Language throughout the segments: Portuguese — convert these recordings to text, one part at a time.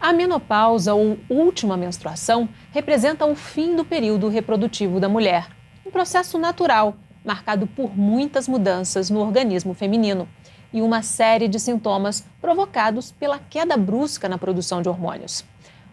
A menopausa ou última menstruação representa o fim do período reprodutivo da mulher, um processo natural, marcado por muitas mudanças no organismo feminino e uma série de sintomas provocados pela queda brusca na produção de hormônios.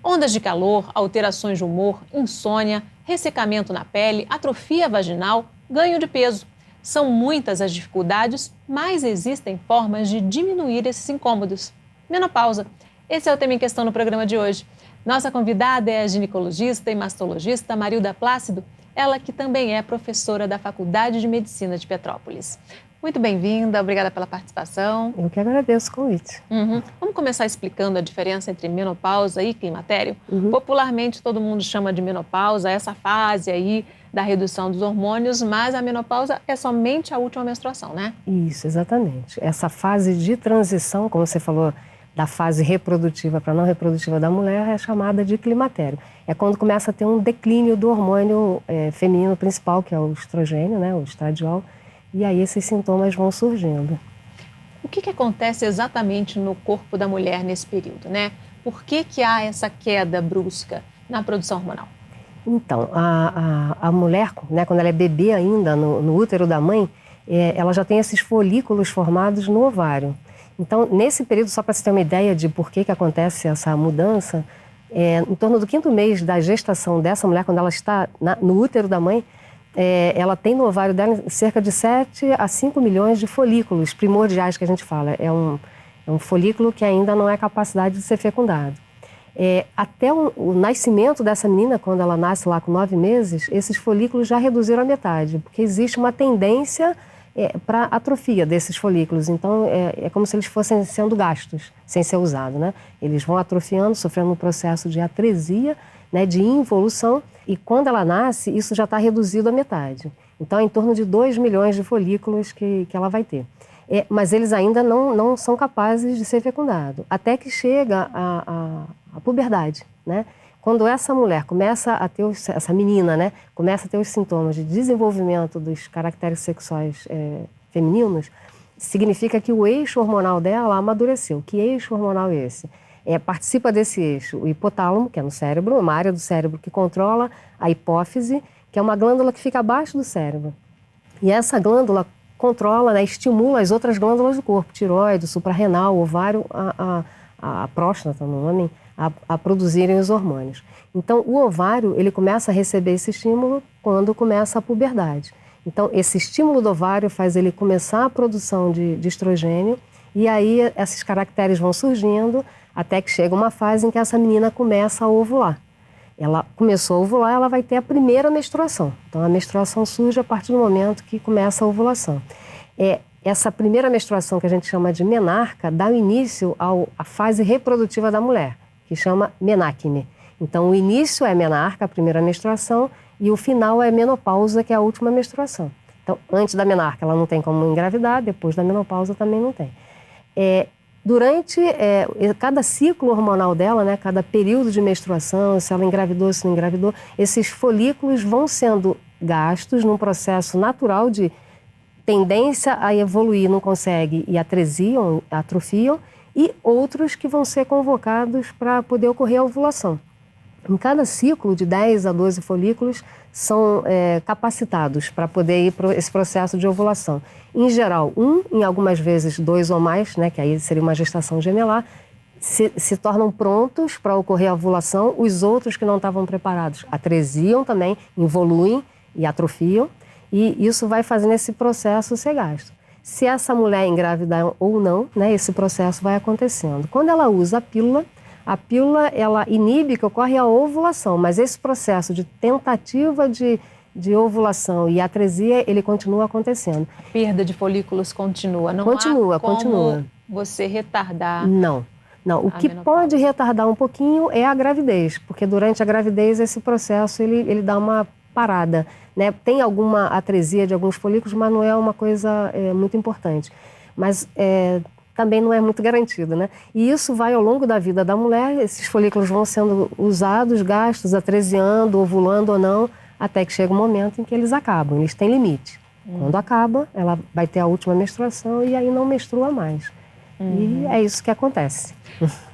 Ondas de calor, alterações de humor, insônia, ressecamento na pele, atrofia vaginal, ganho de peso. São muitas as dificuldades, mas existem formas de diminuir esses incômodos. Menopausa. Esse é o tema em questão no programa de hoje. Nossa convidada é a ginecologista e mastologista Marilda Plácido, ela que também é professora da Faculdade de Medicina de Petrópolis. Muito bem-vinda, obrigada pela participação. Eu que agradeço o convite. Vamos começar explicando a diferença entre menopausa e climatério? Popularmente, todo mundo chama de menopausa essa fase aí da redução dos hormônios, mas a menopausa é somente a última menstruação, né? Isso, exatamente. Essa fase de transição, como você falou, da fase reprodutiva para não reprodutiva da mulher é chamada de climatério. É quando começa a ter um declínio do hormônio feminino principal, que é o estrogênio, né, o estradiol, e aí esses sintomas vão surgindo. O que acontece exatamente no corpo da mulher nesse período, né? Por que há essa queda brusca na produção hormonal? Então, a mulher, né, quando ela é bebê ainda, no útero da mãe, ela já tem esses folículos formados no ovário. Então, nesse período, só para você ter uma ideia de por que acontece essa mudança, em torno do 5º mês da gestação dessa mulher, quando ela está no útero da mãe, ela tem no ovário dela cerca de 7 a 5 milhões de folículos primordiais, que a gente fala. É um folículo que ainda não é capacidade de ser fecundado. Até o nascimento dessa menina, quando ela nasce lá com 9 meses, esses folículos já reduziram a metade, porque existe uma tendência para atrofia desses folículos. Então, é como se eles fossem sendo gastos, sem ser usados, né? Eles vão atrofiando, sofrendo um processo de atresia, né, de involução, e quando ela nasce, isso já está reduzido à metade. Então, é em torno de 2 milhões de folículos que ela vai ter. Mas eles ainda não são capazes de ser fecundados, até que chega a puberdade, né? Quando essa mulher começa a ter, essa menina, né, começa a ter os sintomas de desenvolvimento dos caracteres sexuais femininos, significa que o eixo hormonal dela amadureceu. Que eixo hormonal é esse? Participa desse eixo o hipotálamo, que é no cérebro, uma área do cérebro que controla a hipófise, que é uma glândula que fica abaixo do cérebro. E essa glândula controla, né, estimula as outras glândulas do corpo, tireoide, suprarrenal, ovário, a próstata, no nome, a produzirem os hormônios. Então, o ovário, ele começa a receber esse estímulo quando começa a puberdade. Então, esse estímulo do ovário faz ele começar a produção de estrogênio e aí esses caracteres vão surgindo até que chega uma fase em que essa menina começa a ovular. Ela começou a ovular, ela vai ter a primeira menstruação. Então, a menstruação surge a partir do momento que começa a ovulação. Essa primeira menstruação, que a gente chama de menarca, dá início à fase reprodutiva da mulher, que chama menacne. Então, o início é menarca, a primeira menstruação, e o final é menopausa, que é a última menstruação. Então, antes da menarca, ela não tem como engravidar, depois da menopausa também não tem. Durante cada ciclo hormonal dela, né, cada período de menstruação, se ela engravidou, se não engravidou, esses folículos vão sendo gastos num processo natural de tendência a evoluir, não consegue e atrofiam, e outros que vão ser convocados para poder ocorrer a ovulação. Em cada ciclo, de 10 a 12 folículos, são capacitados para poder ir para esse processo de ovulação. Em geral, em algumas vezes 2 ou mais, né, que aí seria uma gestação gemelar, se tornam prontos para ocorrer a ovulação. Os outros que não estavam preparados atresiam também, evoluem e atrofiam, e isso vai fazendo esse processo ser gasto. Se essa mulher engravidar ou não, né, esse processo vai acontecendo. Quando ela usa a pílula ela inibe que ocorre a ovulação, mas esse processo de tentativa de ovulação e atresia, ele continua acontecendo. A perda de folículos continua, não continua, há como continua. você retardar. Não. O que pode retardar um pouquinho é a gravidez, porque durante a gravidez esse processo ele dá uma parada, né? Tem alguma atresia de alguns folículos, mas não é uma coisa muito importante. Mas também não é muito garantido, né? E isso vai ao longo da vida da mulher, esses folículos vão sendo usados, gastos, atresiando, ovulando ou não, até que chega um momento em que eles acabam, eles têm limite. Quando acaba, ela vai ter a última menstruação e aí não menstrua mais. E é isso que acontece.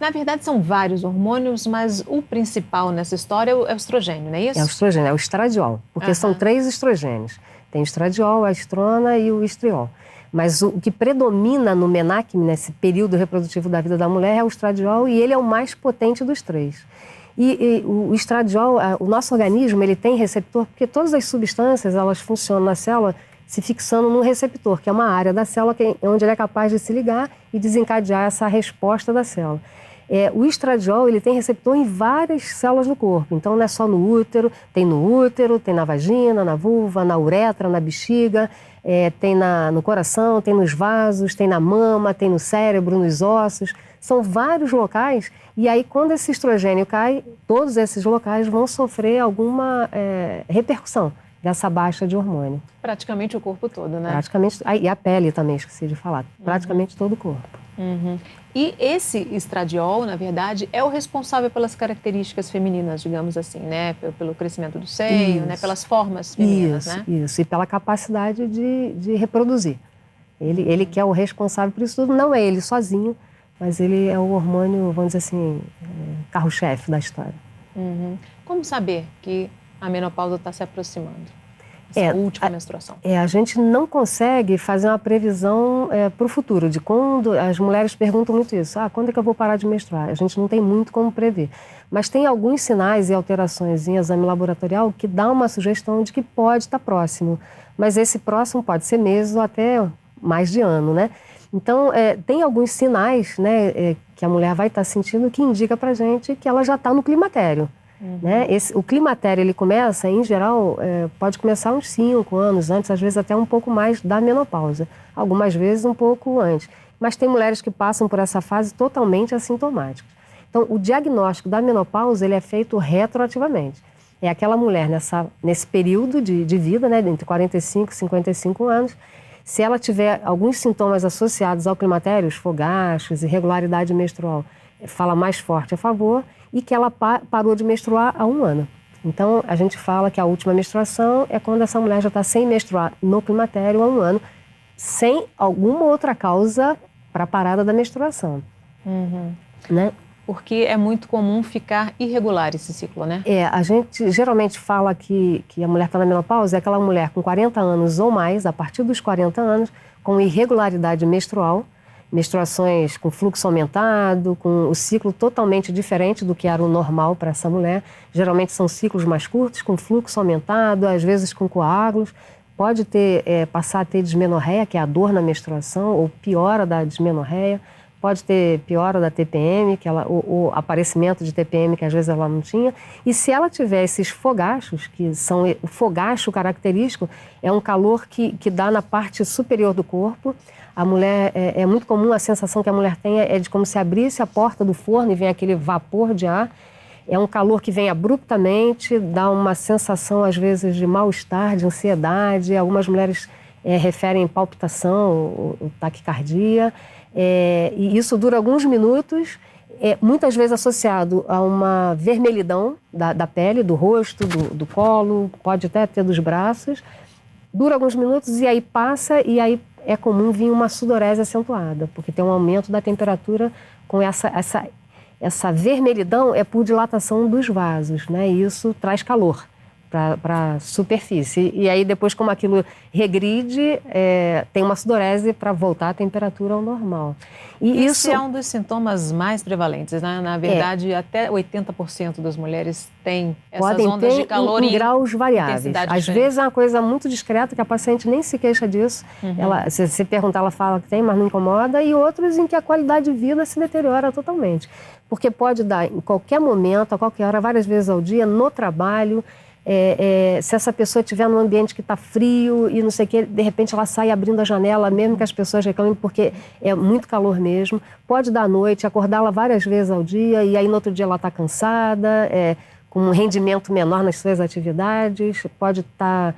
Na verdade, são vários hormônios, mas o principal nessa história é o estrogênio, não é isso? É o estrogênio, é o estradiol, porque são 3 estrogênios. Tem o estradiol, a estrona e o estriol. Mas o que predomina no MENAC, nesse período reprodutivo da vida da mulher, é o estradiol e ele é o mais potente dos 3. E o estradiol, o nosso organismo, ele tem receptor, porque todas as substâncias, elas funcionam na célula se fixando num receptor, que é uma área da célula onde ele é capaz de se ligar e desencadear essa resposta da célula. O estradiol, ele tem receptor em várias células do corpo, então não é só no útero, tem na vagina, na vulva, na uretra, na bexiga, tem no coração, tem nos vasos, tem na mama, tem no cérebro, nos ossos, são vários locais, e aí quando esse estrogênio cai, todos esses locais vão sofrer alguma repercussão dessa baixa de hormônio. Praticamente o corpo todo, né? Praticamente, e a pele também, esqueci de falar, praticamente todo o corpo. E esse estradiol, na verdade, é o responsável pelas características femininas, digamos assim, né? Pelo crescimento do seio, né? Pelas formas femininas, né? Isso, e pela capacidade de reproduzir. Ele que é o responsável por isso tudo, não é ele sozinho, mas ele é o hormônio, vamos dizer assim, carro-chefe da história. Como saber que a menopausa está se aproximando? Essa última menstruação. A gente não consegue fazer uma previsão para o futuro, de quando as mulheres perguntam muito isso. Quando é que eu vou parar de menstruar? A gente não tem muito como prever. Mas tem alguns sinais e alterações em exame laboratorial que dá uma sugestão de que pode estar próximo. Mas esse próximo pode ser meses ou até mais de ano, né? Então, tem alguns sinais, né, que a mulher vai estar sentindo que indica para a gente que ela já está no climatério. Né? O climatério, ele começa, em geral, pode começar uns 5 anos antes, às vezes até um pouco mais da menopausa. Algumas vezes um pouco antes. Mas tem mulheres que passam por essa fase totalmente assintomáticas. Então, o diagnóstico da menopausa, ele é feito retroativamente. É aquela mulher nesse período de vida, né, entre 45 e 55 anos, se ela tiver alguns sintomas associados ao climatério, os fogachos, irregularidade menstrual, fala mais forte a favor, e que ela parou de menstruar há 1 ano. Então, a gente fala que a última menstruação é quando essa mulher já está sem menstruar no climatério há 1 ano, sem alguma outra causa para a parada da menstruação. Né? Porque é muito comum ficar irregular esse ciclo, né? A gente geralmente fala que a mulher está na menopausa, é aquela mulher com 40 anos ou mais, a partir dos 40 anos, com irregularidade menstrual, menstruações com fluxo aumentado, com o ciclo totalmente diferente do que era o normal para essa mulher. Geralmente são ciclos mais curtos, com fluxo aumentado, às vezes com coágulos. Pode passar a ter dismenorreia, que é a dor na menstruação, ou piora da dismenorreia. Pode ter piora da TPM, o aparecimento de TPM que às vezes ela não tinha. E se ela tiver esses fogachos, que são o fogacho característico, é um calor que dá na parte superior do corpo. A mulher, é muito comum a sensação que a mulher tem é de como se abrisse a porta do forno e vem aquele vapor de ar. É um calor que vem abruptamente, dá uma sensação às vezes de mal-estar, de ansiedade. Algumas mulheres referem palpitação, ou taquicardia. E isso dura alguns minutos, muitas vezes associado a uma vermelhidão da pele, do rosto, do colo, pode até ter dos braços. Dura alguns minutos e aí passa, e aí é comum vir uma sudorese acentuada, porque tem um aumento da temperatura com essa vermelhidão, é por dilatação dos vasos, né? E isso traz calor para a superfície. E aí depois, como aquilo regride, tem uma sudorese para voltar a temperatura ao normal. E Esse é um dos sintomas mais prevalentes, né? Na verdade, até 80% das mulheres têm essas ondas de calor em graus variáveis. Às vezes é uma coisa muito discreta, que a paciente nem se queixa disso. Se você perguntar, ela fala que tem, mas não incomoda. E outros em que a qualidade de vida se deteriora totalmente. Porque pode dar em qualquer momento, a qualquer hora, várias vezes ao dia, no trabalho. Se essa pessoa estiver num ambiente que está frio e não sei o que, de repente ela sai abrindo a janela, mesmo que as pessoas reclamem, porque é muito calor mesmo. Pode dar à noite, acordá-la várias vezes ao dia, e aí no outro dia ela está cansada, com um rendimento menor nas suas atividades, pode estar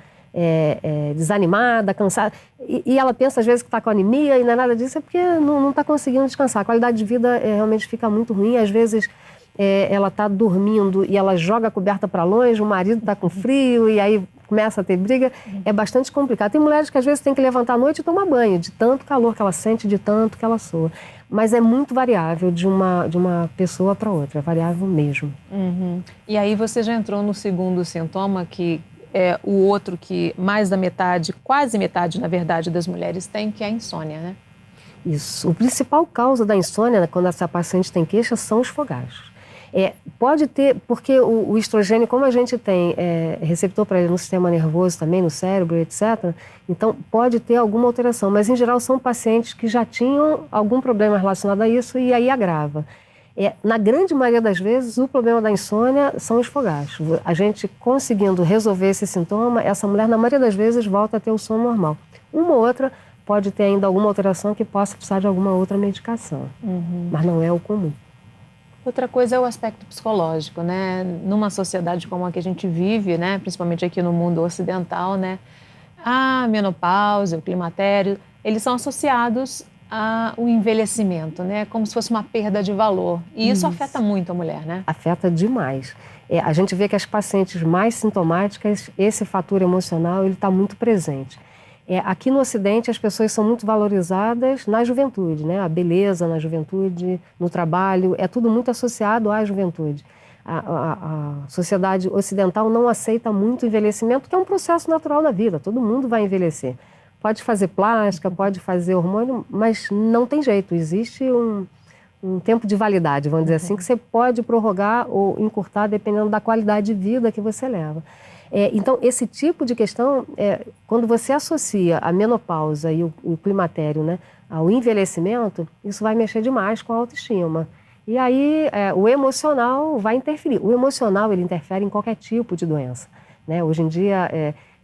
desanimada, cansada. E ela pensa às vezes que está com anemia, e não é nada disso, é porque não está conseguindo descansar. A qualidade de vida realmente fica muito ruim, às vezes ela está dormindo e ela joga a coberta para longe, o marido está com frio e aí começa a ter briga, é bastante complicado. Tem mulheres que às vezes têm que levantar à noite e tomar banho, de tanto calor que ela sente, de tanto que ela soa. Mas é muito variável de uma pessoa para outra, é variável mesmo. E aí você já entrou no segundo sintoma, que é o outro que mais da metade, quase metade, na verdade, das mulheres tem, que é a insônia, né? Isso. O principal causa da insônia, quando essa paciente tem queixa, são os fogachos. Pode ter, porque o estrogênio, como a gente tem receptor para ele no sistema nervoso também, no cérebro, etc., então pode ter alguma alteração, mas em geral são pacientes que já tinham algum problema relacionado a isso e aí agrava. Na grande maioria das vezes, o problema da insônia são os fogachos. A gente conseguindo resolver esse sintoma, essa mulher, na maioria das vezes, volta a ter o sono normal. Uma ou outra pode ter ainda alguma alteração que possa precisar de alguma outra medicação, mas não é o comum. Outra coisa é o aspecto psicológico, né? Numa sociedade como a que a gente vive, né? Principalmente aqui no mundo ocidental, né? A menopausa, o climatério, eles são associados ao envelhecimento, né? Como se fosse uma perda de valor. E isso afeta muito a mulher, né? Afeta demais. A gente vê que as pacientes mais sintomáticas, esse fator emocional, ele está muito presente. Aqui no Ocidente, as pessoas são muito valorizadas na juventude, né? A beleza na juventude, no trabalho, é tudo muito associado à juventude. A sociedade ocidental não aceita muito o envelhecimento, que é um processo natural da vida, todo mundo vai envelhecer. Pode fazer plástica, pode fazer hormônio, mas não tem jeito, existe um tempo de validade, vamos dizer assim, que você pode prorrogar ou encurtar dependendo da qualidade de vida que você leva. Então, esse tipo de questão, quando você associa a menopausa e o climatério, né, ao envelhecimento, isso vai mexer demais com a autoestima. E aí, o emocional vai interferir. O emocional, ele interfere em qualquer tipo de doença, né? Hoje em dia,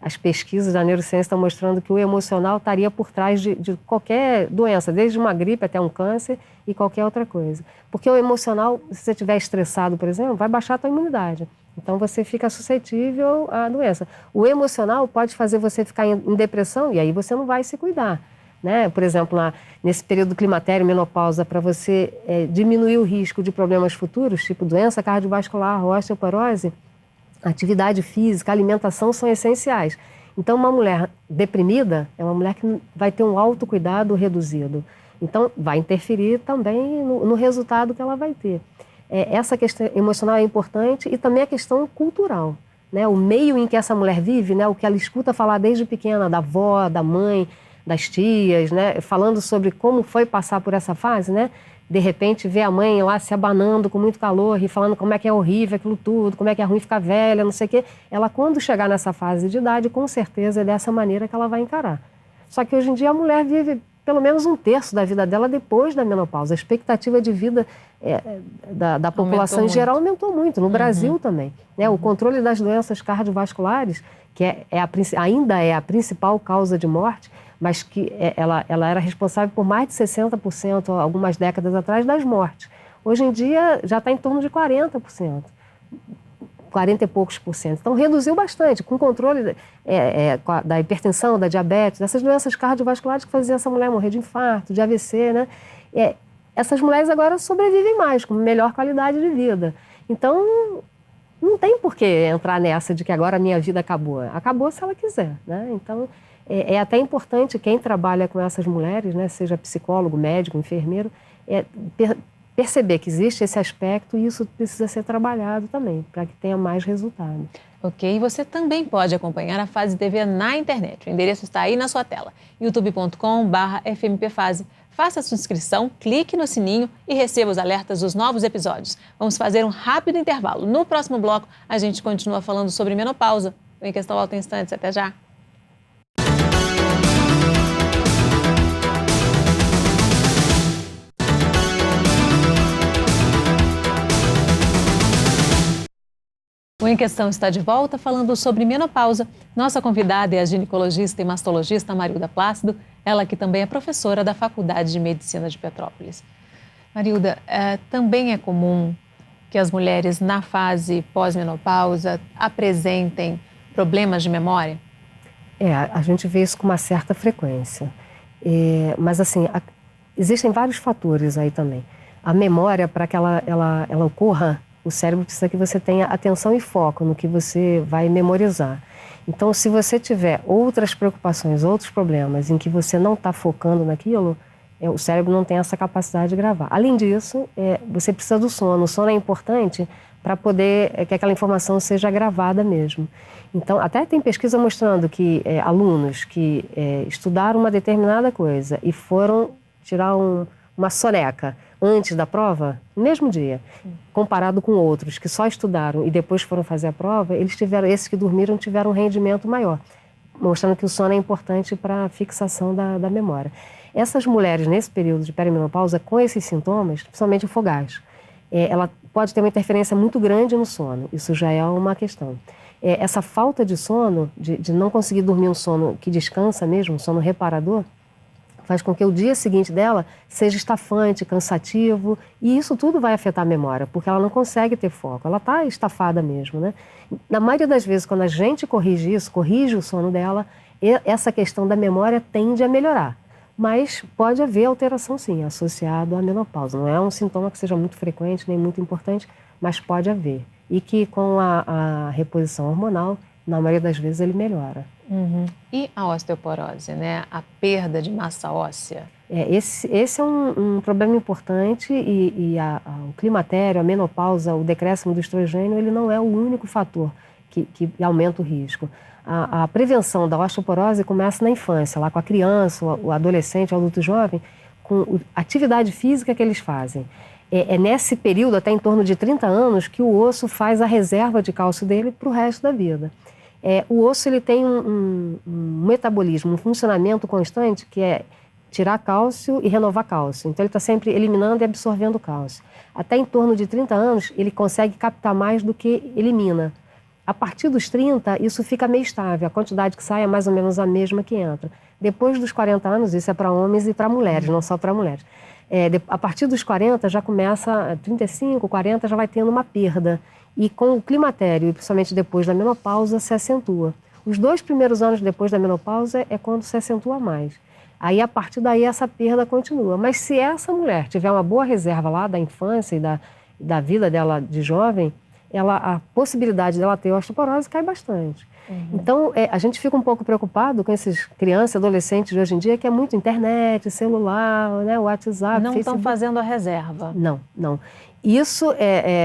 as pesquisas da neurociência estão mostrando que o emocional estaria por trás de qualquer doença, desde uma gripe até um câncer e qualquer outra coisa. Porque o emocional, se você estiver estressado, por exemplo, vai baixar a tua imunidade. Então, você fica suscetível à doença. O emocional pode fazer você ficar em depressão e aí você não vai se cuidar, né? Por exemplo, nesse período climatério, menopausa, para você diminuir o risco de problemas futuros, tipo doença cardiovascular, osteoporose, atividade física, alimentação são essenciais. Então, uma mulher deprimida é uma mulher que vai ter um autocuidado reduzido. Então, vai interferir também no resultado que ela vai ter. Essa questão emocional é importante e também a questão cultural, né? O meio em que essa mulher vive, né? O que ela escuta falar desde pequena, da avó, da mãe, das tias, né? Falando sobre como foi passar por essa fase, né? De repente, ver a mãe lá se abanando com muito calor e falando como é que é horrível aquilo tudo, como é que é ruim ficar velha, não sei o quê. Ela, quando chegar nessa fase de idade, com certeza é dessa maneira que ela vai encarar. Só que hoje em dia a mulher vive pelo menos um terço da vida dela depois da menopausa. A expectativa de vida da população em geral aumentou muito, no Brasil também, né? O controle das doenças cardiovasculares, que ainda é a principal causa de morte, mas que ela era responsável por mais de 60%, algumas décadas atrás, das mortes. Hoje em dia já está em torno de 40%, 40 e poucos por cento. Então reduziu bastante, com controle da hipertensão, da diabetes, dessas doenças cardiovasculares que faziam essa mulher morrer de infarto, de AVC, né? Essas mulheres agora sobrevivem mais, com melhor qualidade de vida. Então, não tem por que entrar nessa de que agora a minha vida acabou. Acabou se ela quiser, né? Então, é até importante quem trabalha com essas mulheres, né, seja psicólogo, médico, enfermeiro, perceber que existe esse aspecto e isso precisa ser trabalhado também, para que tenha mais resultado. Ok, e você também pode acompanhar a Fase TV na internet. O endereço está aí na sua tela, youtube.com/fmpfase. Faça a sua inscrição, clique no sininho e receba os alertas dos novos episódios. Vamos fazer um rápido intervalo. No próximo bloco, a gente continua falando sobre menopausa. O Em Questão volta em instantes. Até já! O Em Questão está de volta falando sobre menopausa. Nossa convidada é a ginecologista e mastologista Marilda Plácido, ela que também é professora da Faculdade de Medicina de Petrópolis. Marilda, também é comum que as mulheres na fase pós-menopausa apresentem problemas de memória? A gente vê isso com uma certa frequência. Mas assim, existem vários fatores aí também. a memória, para que ela ocorra, o cérebro precisa que você tenha atenção e foco no que você vai memorizar. Então, se você tiver outras preocupações, outros problemas em que você não está focando naquilo, o cérebro não tem essa capacidade de gravar. Além disso, você precisa do sono. O sono é importante para poder que aquela informação seja gravada mesmo. Então, até tem pesquisa mostrando que alunos que estudaram uma determinada coisa e foram tirar uma soneca antes da prova, no mesmo dia, comparado com outros que só estudaram e depois foram fazer a prova, esses que dormiram tiveram um rendimento maior, mostrando que o sono é importante para a fixação da memória. Essas mulheres, nesse período de perimenopausa, com esses sintomas, principalmente o fogacho, ela pode ter uma interferência muito grande no sono, isso já é uma questão. Essa falta de sono, de não conseguir dormir um sono que descansa mesmo, um sono reparador, faz com que o dia seguinte dela seja estafante, cansativo, e isso tudo vai afetar a memória, porque ela não consegue ter foco, ela está estafada mesmo, né? Na maioria das vezes, quando a gente corrige isso, corrige o sono dela, essa questão da memória tende a melhorar. Mas pode haver alteração sim, associado à menopausa. Não é um sintoma que seja muito frequente, nem muito importante, mas pode haver. E que com a reposição hormonal, na maioria das vezes, ele melhora. Uhum. E a osteoporose, né? A perda de massa óssea? Esse é um problema importante e o climatério, a menopausa, o decréscimo do estrogênio, ele não é o único fator que aumenta o risco. A prevenção da osteoporose começa na infância, lá com a criança, o adolescente, o adulto jovem, com a atividade física que eles fazem. É nesse período, até em torno de 30 anos, que o osso faz a reserva de cálcio dele para o resto da vida. O osso ele tem um metabolismo, um funcionamento constante que é tirar cálcio e renovar cálcio. Então ele está sempre eliminando e absorvendo cálcio. Até em torno de 30 anos ele consegue captar mais do que elimina. A partir dos 30 isso fica meio estável, a quantidade que sai é mais ou menos a mesma que entra. Depois dos 40 anos, isso é para homens e para mulheres, não só para mulheres. A partir dos 40 já começa, 35, 40 já vai tendo uma perda. E com o climatério, e principalmente depois da menopausa, se acentua. Os 2 primeiros anos depois da menopausa é quando se acentua mais. Aí, a partir daí, essa perda continua. Mas se essa mulher tiver uma boa reserva lá da infância e da vida dela de jovem, a possibilidade dela ter osteoporose cai bastante. Uhum. Então, a gente fica um pouco preocupado com esses crianças, adolescentes de hoje em dia, que é muito internet, celular, né, WhatsApp, não estão fazendo a reserva. Não. Isso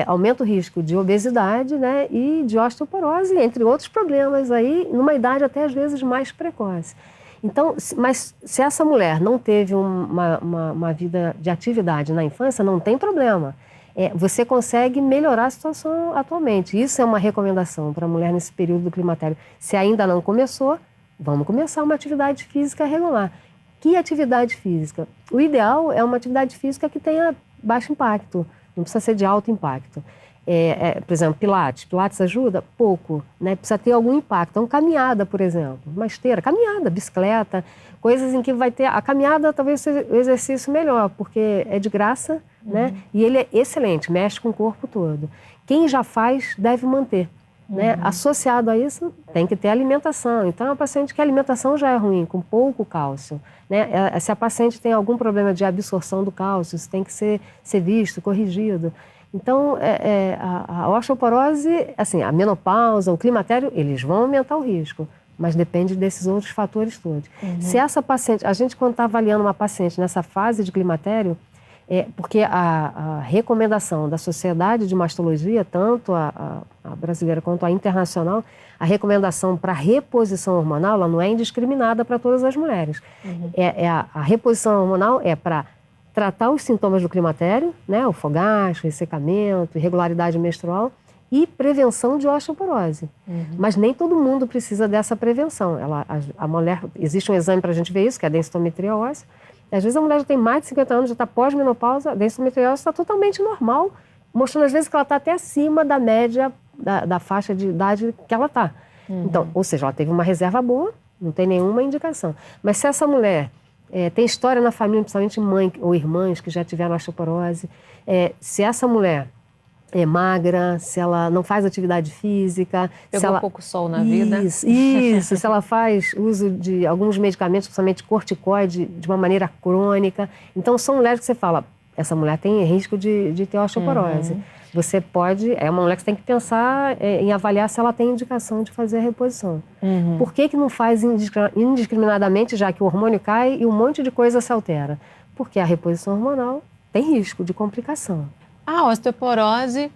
aumenta o risco de obesidade, né, e de osteoporose, entre outros problemas, aí, numa idade até às vezes mais precoce. Então, mas se essa mulher não teve uma vida de atividade na infância, não tem problema. Você consegue melhorar a situação atualmente. Isso é uma recomendação para a mulher nesse período do climatério. Se ainda não começou, vamos começar uma atividade física regular. Que atividade física? O ideal é uma atividade física que tenha baixo impacto, não precisa ser de alto impacto. Por exemplo, Pilates. Pilates ajuda? Pouco, né? Precisa ter algum impacto. Então, caminhada, por exemplo, uma esteira, caminhada, bicicleta, coisas em que vai ter... A caminhada talvez seja o exercício melhor, porque é de graça, né? E ele é excelente, mexe com o corpo todo. Quem já faz deve manter. Né? Associado a isso, tem que ter alimentação. Então, é uma paciente que a alimentação já é ruim, com pouco cálcio. Né? Se a paciente tem algum problema de absorção do cálcio, isso tem que ser visto, corrigido. Então, a osteoporose, assim, a menopausa, o climatério, eles vão aumentar o risco, mas depende desses outros fatores todos. Se essa paciente, a gente quando está avaliando uma paciente nessa fase de climatério, porque a recomendação da Sociedade de Mastologia, tanto a brasileira quanto a internacional, a recomendação para reposição hormonal, ela não é indiscriminada para todas as mulheres. A reposição hormonal é para tratar os sintomas do climatério, né, o fogacho, ressecamento, irregularidade menstrual e prevenção de osteoporose. Mas nem todo mundo precisa dessa prevenção. A mulher, existe um exame para a gente ver isso, que é a densitometria óssea. Às vezes a mulher já tem mais de 50 anos, já está pós-menopausa, a densitometria óssea está totalmente normal, mostrando às vezes que ela está até acima da média da faixa de idade que ela está. Então, ou seja, ela teve uma reserva boa, não tem nenhuma indicação. Mas se essa mulher tem história na família, principalmente mãe ou irmãs que já tiveram osteoporose, se essa mulher é magra, se ela não faz atividade física... Pegou pouco sol na vida. Isso, se ela faz uso de alguns medicamentos, principalmente corticoide, de uma maneira crônica. Então, são mulheres que você fala, essa mulher tem risco de ter osteoporose. Você pode, é uma mulher que você tem que pensar em avaliar se ela tem indicação de fazer a reposição. Por que não faz indiscriminadamente, já que o hormônio cai e um monte de coisa se altera? Porque a reposição hormonal tem risco de complicação. A osteoporose,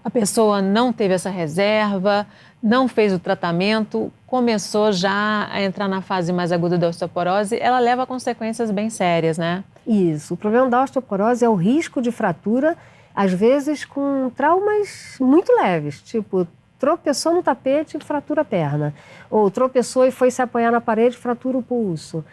a pessoa não teve essa reserva, não fez o tratamento, começou já a entrar na fase mais aguda da osteoporose, ela leva a consequências bem sérias, né? Isso. O problema da osteoporose é o risco de fratura, às vezes com traumas muito leves, tipo tropeçou no tapete e fratura a perna, ou tropeçou e foi se apoiar na parede e fratura o pulso.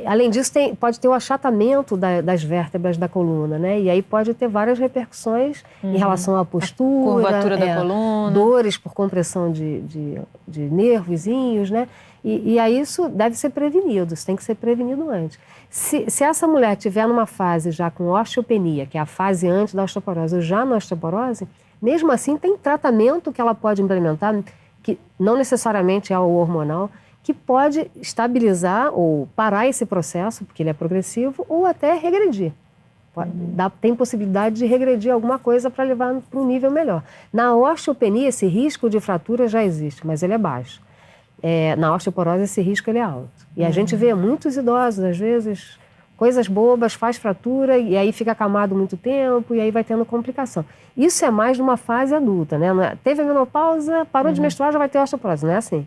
Além disso, pode ter o achatamento das vértebras da coluna, né? E aí pode ter várias repercussões em relação à postura, curvatura da coluna, dores por compressão de nervozinhos, né? E aí isso deve ser prevenido, isso tem que ser prevenido antes. Se essa mulher estiver numa fase já com osteopenia, que é a fase antes da osteoporose, ou já na osteoporose, mesmo assim tem tratamento que ela pode implementar, que não necessariamente é o hormonal, que pode estabilizar ou parar esse processo, porque ele é progressivo, ou até regredir. Tem possibilidade de regredir alguma coisa para levar para um nível melhor. Na osteopenia, esse risco de fratura já existe, mas ele é baixo. Na osteoporose, esse risco ele é alto. E a gente vê muitos idosos, às vezes, coisas bobas, faz fratura e aí fica acamado muito tempo e aí vai tendo complicação. Isso é mais numa fase adulta, né? Teve a menopausa, parou de menstruar, já vai ter osteoporose, não é assim.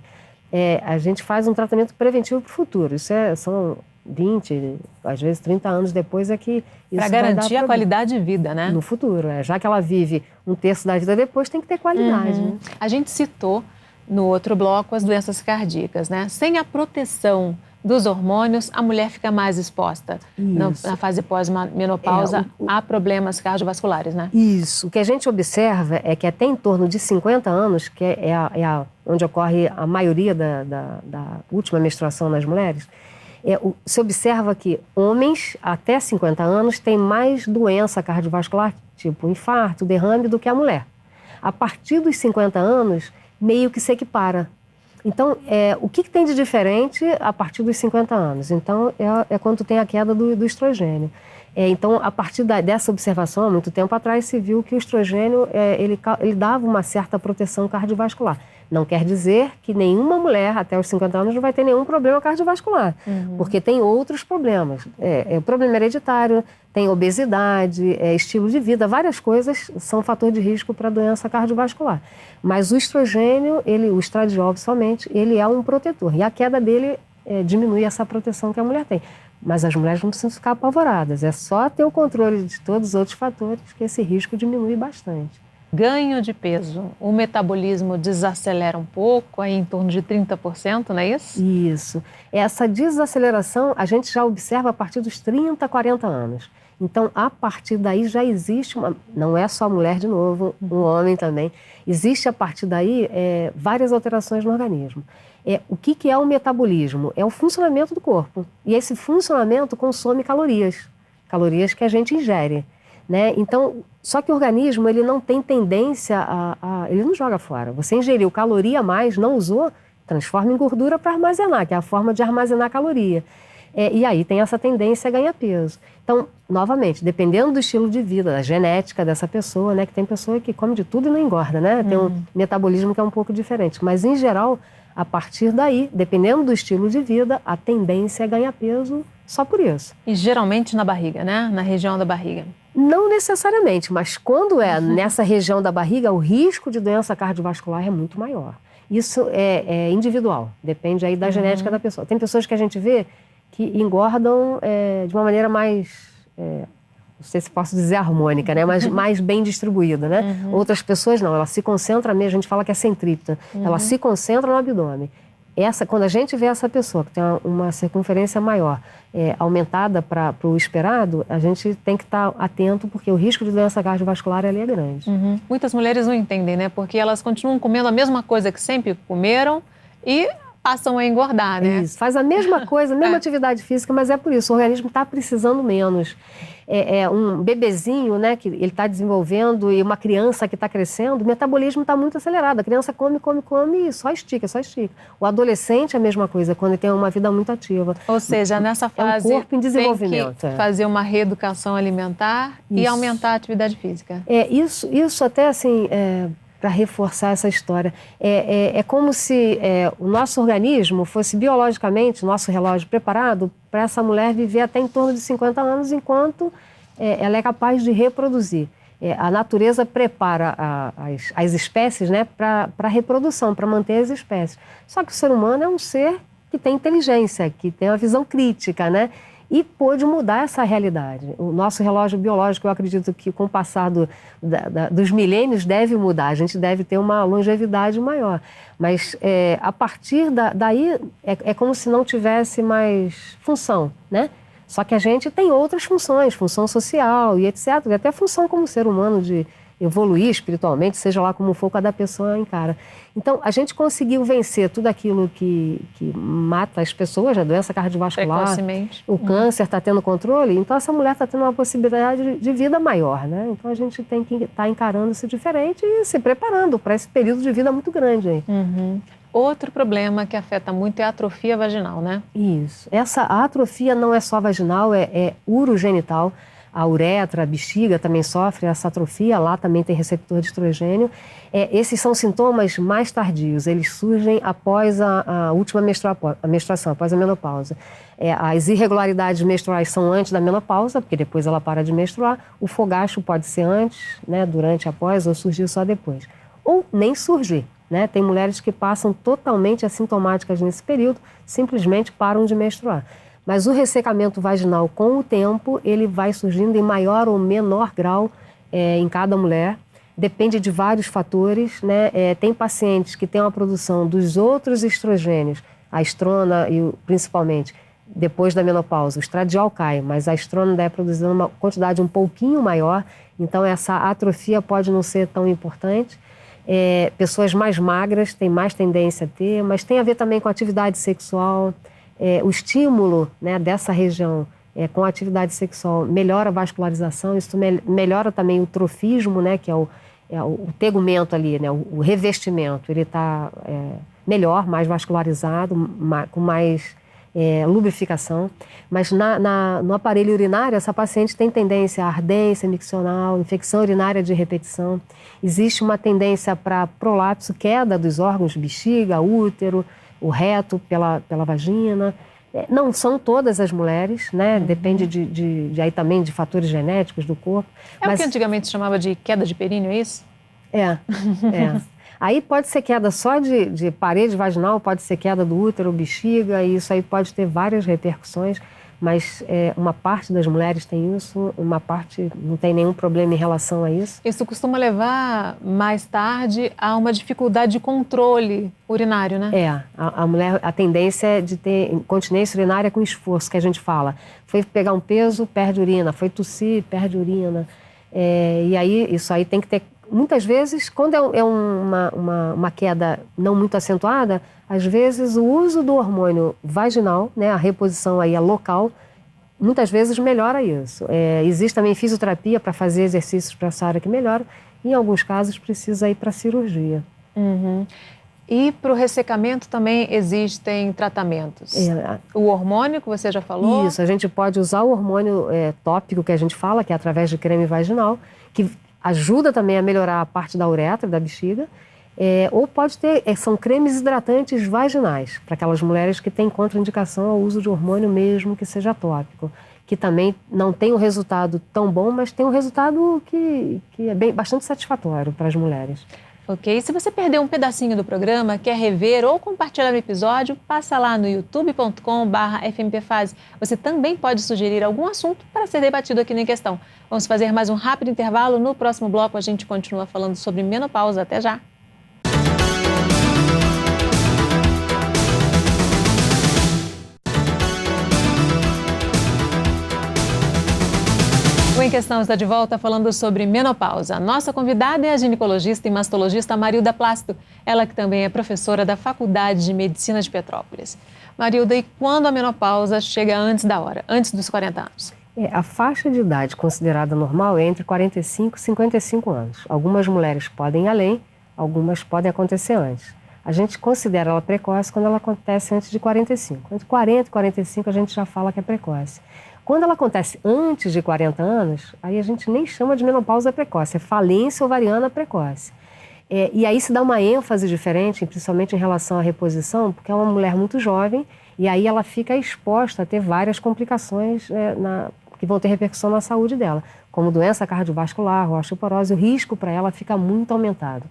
A gente faz um tratamento preventivo para o futuro. Isso são 20, às vezes 30 anos depois é que isso para garantir a qualidade de vida, né? No futuro. Já que ela vive um terço da vida depois, tem que ter qualidade. Né? A gente citou no outro bloco as doenças cardíacas, né? Sem a proteção dos hormônios, a mulher fica mais exposta na fase pós-menopausa a problemas cardiovasculares, né? Isso. O que a gente observa é que até em torno de 50 anos, que onde ocorre a maioria da última menstruação nas mulheres, se observa que homens até 50 anos têm mais doença cardiovascular, tipo infarto, derrame, do que a mulher. A partir dos 50 anos, meio que se equipara. Então, o que tem de diferente a partir dos 50 anos? Então, é quando tem a queda do estrogênio. Então, a partir dessa observação, há muito tempo atrás, se viu que o estrogênio ele dava uma certa proteção cardiovascular. Não quer dizer que nenhuma mulher até os 50 anos não vai ter nenhum problema cardiovascular, porque tem outros problemas. O problema hereditário, tem obesidade, estilo de vida, várias coisas são fator de risco para doença cardiovascular. Mas o estrogênio, o estradiol principalmente, ele é um protetor. E a queda dele diminui essa proteção que a mulher tem. Mas as mulheres não precisam ficar apavoradas. É só ter o controle de todos os outros fatores que esse risco diminui bastante. Ganho de peso, o metabolismo desacelera um pouco, aí em torno de 30%, não é isso? Isso. Essa desaceleração a gente já observa a partir dos 30, 40 anos. Então, a partir daí já existe não é só a mulher de novo, um homem também. Existe a partir daí várias alterações no organismo. O que é o metabolismo? É o funcionamento do corpo. E esse funcionamento consome calorias que a gente ingere. Né? Então, só que o organismo ele não tem tendência ele não joga fora. Você ingeriu caloria a mais, não usou, transforma em gordura para armazenar, que é a forma de armazenar caloria. E aí tem essa tendência a ganhar peso. Então, novamente, dependendo do estilo de vida, da genética dessa pessoa, né? Que tem pessoa que come de tudo e não engorda, né? Tem um metabolismo que é um pouco diferente. Mas, em geral, a partir daí, dependendo do estilo de vida, a tendência é ganhar peso só por isso. E geralmente na barriga, né? Na região da barriga. Não necessariamente, mas quando nessa região da barriga, o risco de doença cardiovascular é muito maior. Isso é individual, depende aí da genética da pessoa. Tem pessoas que a gente vê que engordam de uma maneira mais, não sei se posso dizer harmônica, né? Mas mais bem distribuída, né? Outras pessoas não, ela se concentra mesmo, a gente fala que é centrípeta, ela se concentra no abdômen. Quando a gente vê essa pessoa que tem uma circunferência maior, aumentada para o esperado, a gente tem que estar atento, porque o risco de doença cardiovascular ali é grande. Muitas mulheres não entendem, né? Porque elas continuam comendo a mesma coisa que sempre comeram e passam a engordar, né? Isso, faz a mesma coisa, a mesma atividade física, mas é por isso, o organismo está precisando menos. Um bebezinho, né, que ele está desenvolvendo e uma criança que está crescendo, o metabolismo está muito acelerado. A criança come e só estica, só estica. O adolescente é a mesma coisa, quando ele tem uma vida muito ativa. Ou seja, nessa fase é um corpo em desenvolvimento. Tem que fazer uma reeducação alimentar e aumentar a atividade física. Isso até assim... para reforçar essa história. É como se o nosso organismo fosse biologicamente, nosso relógio, preparado para essa mulher viver até em torno de 50 anos, enquanto ela é capaz de reproduzir. A natureza prepara as espécies, né, para a reprodução, para manter as espécies. Só que o ser humano é um ser que tem inteligência, que tem uma visão crítica, né? E pôde mudar essa realidade. O nosso relógio biológico, eu acredito que com o passar dos milênios deve mudar, a gente deve ter uma longevidade maior. Mas a partir daí é como se não tivesse mais função, né? Só que a gente tem outras funções, função social e etc. E até função como ser humano de evoluir espiritualmente, seja lá como for, cada pessoa encara. Então, a gente conseguiu vencer tudo aquilo que mata as pessoas, a doença cardiovascular, o câncer está tendo controle, então essa mulher está tendo uma possibilidade de vida maior, né? Então, a gente tem que estar encarando isso diferente e se preparando para esse período de vida muito grande aí. Outro problema que afeta muito é a atrofia vaginal, né? Isso. Essa atrofia não é só vaginal, é urogenital. A uretra, a bexiga também sofre essa atrofia, lá também tem receptor de estrogênio. Esses são sintomas mais tardios, eles surgem após a última menstruação, após a menopausa. As irregularidades menstruais são antes da menopausa, porque depois ela para de menstruar. O fogacho pode ser antes, né, durante, após, ou surgir só depois. Ou nem surgir, né? Tem mulheres que passam totalmente assintomáticas nesse período, simplesmente param de menstruar. Mas o ressecamento vaginal, com o tempo, ele vai surgindo em maior ou menor grau em cada mulher. Depende de vários fatores, né? Tem pacientes que têm uma produção dos outros estrogênios, a estrona principalmente, depois da menopausa. O estradiol cai, mas a estrona deve produzir uma quantidade um pouquinho maior. Então, essa atrofia pode não ser tão importante. Pessoas mais magras têm mais tendência a ter, mas tem a ver também com a atividade sexual. O estímulo, né, dessa região com a atividade sexual melhora a vascularização, isso melhora também o trofismo, né, que é o tegumento ali, né, o revestimento, ele está melhor, mais vascularizado, com mais lubrificação. Mas no aparelho urinário, essa paciente tem tendência à ardência miccional, infecção urinária de repetição. Existe uma tendência para prolapso, queda dos órgãos, bexiga, útero, o reto pela vagina. Não são todas as mulheres, né? Depende aí também de fatores genéticos do corpo. O que antigamente se chamava de queda de períneo, é isso? Aí pode ser queda só de parede vaginal, pode ser queda do útero, bexiga, e isso aí pode ter várias repercussões, mas uma parte das mulheres tem isso, uma parte não tem nenhum problema em relação a isso. Isso costuma levar, mais tarde, a uma dificuldade de controle urinário, né? A mulher, a tendência é de ter incontinência urinária com esforço, que a gente fala. Foi pegar um peso, perde urina, foi tossir, perde urina. E aí, isso aí tem que ter... Muitas vezes, quando uma queda não muito acentuada, às vezes o uso do hormônio vaginal, né, a reposição aí local, muitas vezes melhora isso. Existe também fisioterapia para fazer exercícios para essa área que melhora, e em alguns casos precisa ir para cirurgia. E para o ressecamento também existem tratamentos? O hormônio que você já falou? Isso, a gente pode usar o hormônio tópico que a gente fala, que é através de creme vaginal, que ajuda também a melhorar a parte da uretra, da bexiga, ou pode ter, são cremes hidratantes vaginais, para aquelas mulheres que têm contraindicação ao uso de hormônio mesmo que seja tópico, que também não tem um resultado tão bom, mas tem um resultado que é bastante satisfatório para as mulheres. Ok, se você perdeu um pedacinho do programa, quer rever ou compartilhar o episódio, passa lá no youtube.com/fmpfase. Você também pode sugerir algum assunto para ser debatido aqui no Em Questão. Vamos fazer mais um rápido intervalo. No próximo bloco a gente continua falando sobre menopausa. Até já! O Em Questão está de volta falando sobre menopausa. Nossa convidada é a ginecologista e mastologista Marilda Plácido, ela que também é professora da Faculdade de Medicina de Petrópolis. Marilda, e quando a menopausa chega antes da hora, antes dos 40 anos? A faixa de idade considerada normal é entre 45 e 55 anos. Algumas mulheres podem ir além, algumas podem acontecer antes. A gente considera ela precoce quando ela acontece antes de 45. Entre 40 e 45 a gente já fala que é precoce. Quando ela acontece antes de 40 anos, aí a gente nem chama de menopausa precoce, é falência ovariana precoce. E aí se dá uma ênfase diferente, principalmente em relação à reposição, porque é uma mulher muito jovem e aí ela fica exposta a ter várias complicações que vão ter repercussão na saúde dela, como doença cardiovascular, osteoporose, o risco para ela fica muito aumentado.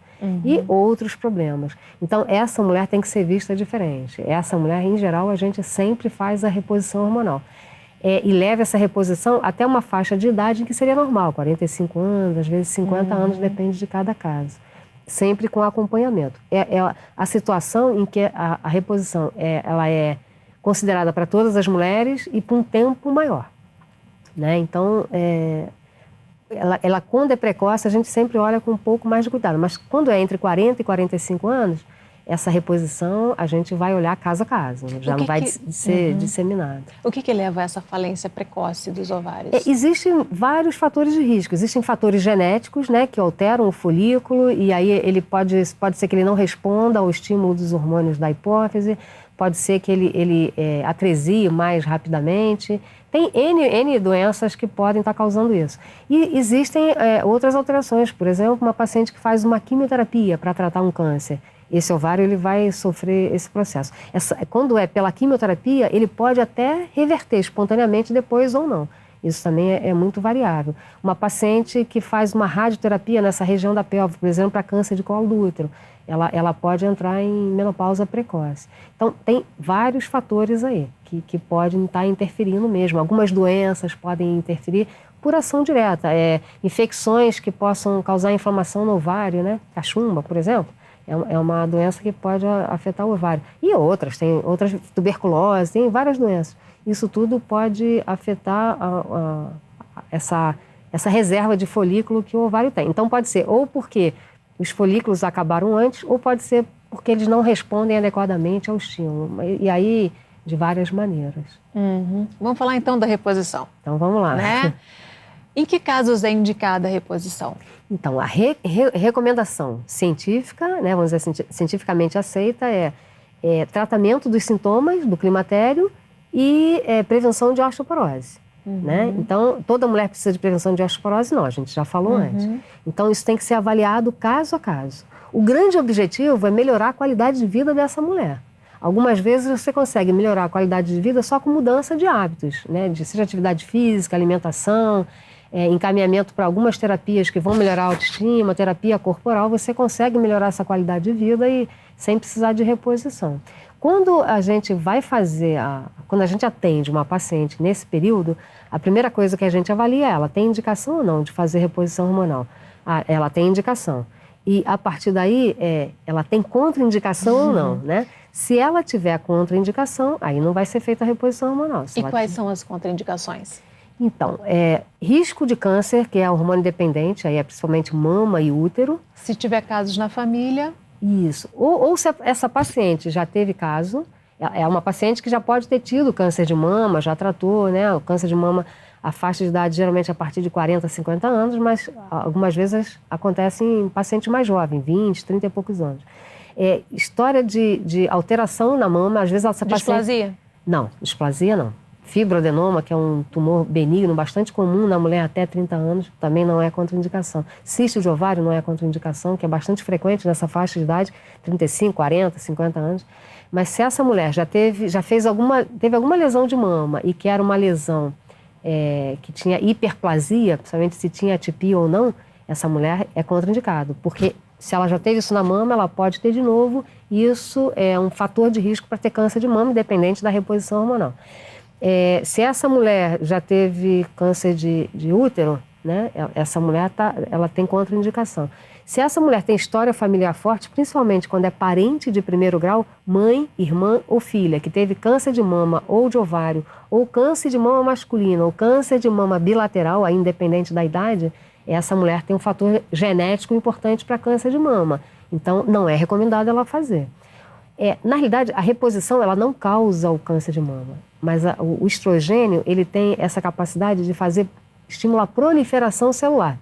E outros problemas. Então, essa mulher tem que ser vista diferente. Essa mulher, em geral, a gente sempre faz a reposição hormonal. E leva essa reposição até uma faixa de idade em que seria normal, 45 anos, às vezes 50 anos, depende de cada caso. Sempre com acompanhamento. A situação em que a reposição ela é considerada para todas as mulheres e por um tempo maior. Né? Então, ela quando é precoce, a gente sempre olha com um pouco mais de cuidado. Mas quando é entre 40 e 45 anos, essa reposição a gente vai olhar caso a caso, já não vai ser disseminada. O que leva a essa falência precoce dos ovários? Existem vários fatores de risco. Existem fatores genéticos, né, que alteram o folículo e aí ele pode ser que ele não responda ao estímulo dos hormônios da hipófise, pode ser que ele atresie mais rapidamente. Tem N doenças que podem estar causando isso. E existem outras alterações. Por exemplo, uma paciente que faz uma quimioterapia para tratar um câncer. Esse ovário ele vai sofrer esse processo. Quando é pela quimioterapia, ele pode até reverter espontaneamente depois ou não. Isso também é muito variável. Uma paciente que faz uma radioterapia nessa região da pelve, por exemplo, para câncer de colo do útero, ela pode entrar em menopausa precoce. Então, tem vários fatores aí que podem estar interferindo mesmo. Algumas doenças podem interferir por ação direta. Infecções que possam causar inflamação no ovário, né? Cachumba, por exemplo. É uma doença que pode afetar o ovário. E tem outras, tuberculose, tem várias doenças. Isso tudo pode afetar essa reserva de folículo que o ovário tem. Então pode ser ou porque os folículos acabaram antes, ou pode ser porque eles não respondem adequadamente ao estímulo. E aí, de várias maneiras. Vamos falar então da reposição. Então vamos lá. Né? Em que casos é indicada a reposição? Então, a recomendação científica, né, vamos dizer assim, cientificamente aceita, é tratamento dos sintomas do climatério e prevenção de osteoporose. Né? Então, toda mulher precisa de prevenção de osteoporose? Não, a gente já falou antes. Então, isso tem que ser avaliado caso a caso. O grande objetivo é melhorar a qualidade de vida dessa mulher. Algumas vezes você consegue melhorar a qualidade de vida só com mudança de hábitos, né? Seja atividade física, alimentação, encaminhamento para algumas terapias que vão melhorar a autoestima, terapia corporal, você consegue melhorar essa qualidade de vida e sem precisar de reposição. Quando a gente quando a gente atende uma paciente nesse período, a primeira coisa que a gente avalia é ela tem indicação ou não de fazer reposição hormonal. Ela tem indicação. E a partir daí, ela tem contraindicação ou não, né? Se ela tiver contraindicação, aí não vai ser feita a reposição hormonal. E quais são as contraindicações? Então, risco de câncer, que é hormônio dependente, aí é principalmente mama e útero. Se tiver casos na família? Isso. Ou se essa paciente já teve caso, é uma paciente que já pode ter tido câncer de mama, já tratou, né? O câncer de mama, a faixa de idade geralmente a partir de 40, 50 anos, mas algumas vezes acontece em paciente mais jovem, 20, 30 e poucos anos. História de alteração na mama, às vezes essa paciente... Displasia? Não, displasia não. Fibroadenoma, que é um tumor benigno, bastante comum na mulher até 30 anos, também não é contraindicação. Cisto de ovário não é contraindicação, que é bastante frequente nessa faixa de idade, 35, 40, 50 anos. Mas se essa mulher teve alguma lesão de mama e que era uma lesão que tinha hiperplasia, principalmente se tinha atipia ou não, essa mulher é contraindicado, porque se ela já teve isso na mama, ela pode ter de novo, e isso é um fator de risco para ter câncer de mama, independente da reposição hormonal. Se essa mulher já teve câncer de útero, né, essa mulher ela tem contraindicação. Se essa mulher tem história familiar forte, principalmente quando é parente de primeiro grau, mãe, irmã ou filha, que teve câncer de mama ou de ovário, ou câncer de mama masculino, ou câncer de mama bilateral, aí independente da idade, essa mulher tem um fator genético importante para câncer de mama. Então, não é recomendado ela fazer. Na realidade, a reposição ela não causa o câncer de mama, mas o estrogênio ele tem essa capacidade de estimular a proliferação celular.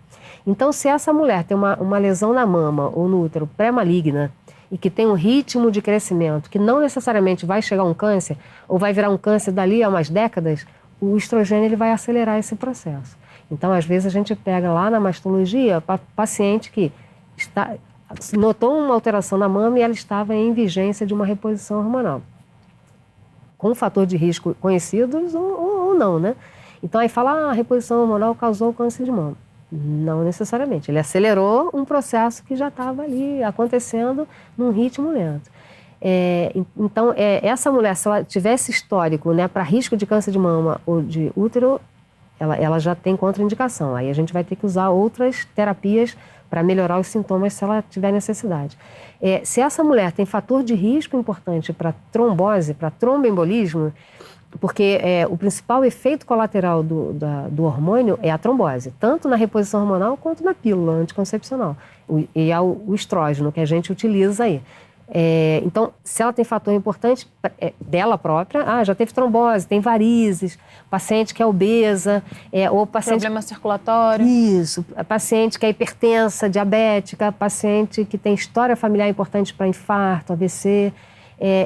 Então, se essa mulher tem uma lesão na mama ou no útero pré-maligna e que tem um ritmo de crescimento que não necessariamente vai chegar a um câncer ou vai virar um câncer dali a umas décadas, o estrogênio ele vai acelerar esse processo. Então, às vezes, a gente pega lá na mastologia paciente que notou uma alteração na mama e ela estava em vigência de uma reposição hormonal, com fator de risco conhecidos ou não, né? Então, aí fala, a reposição hormonal causou câncer de mama. Não necessariamente. Ele acelerou um processo que já estava ali acontecendo num ritmo lento. Então, essa mulher, se ela tivesse histórico, né, para risco de câncer de mama ou de útero, ela já tem contraindicação. Aí a gente vai ter que usar outras terapias para melhorar os sintomas se ela tiver necessidade. Se essa mulher tem fator de risco importante para trombose, para tromboembolismo, porque o principal efeito colateral do hormônio é a trombose, tanto na reposição hormonal quanto na pílula anticoncepcional. E é o estrógeno que a gente utiliza aí. Então, se ela tem fator importante dela própria, já teve trombose, tem varizes, paciente que é obesa, ou paciente... Problema circulatório. Isso, paciente que é hipertensa, diabética, paciente que tem história familiar importante para infarto, AVC...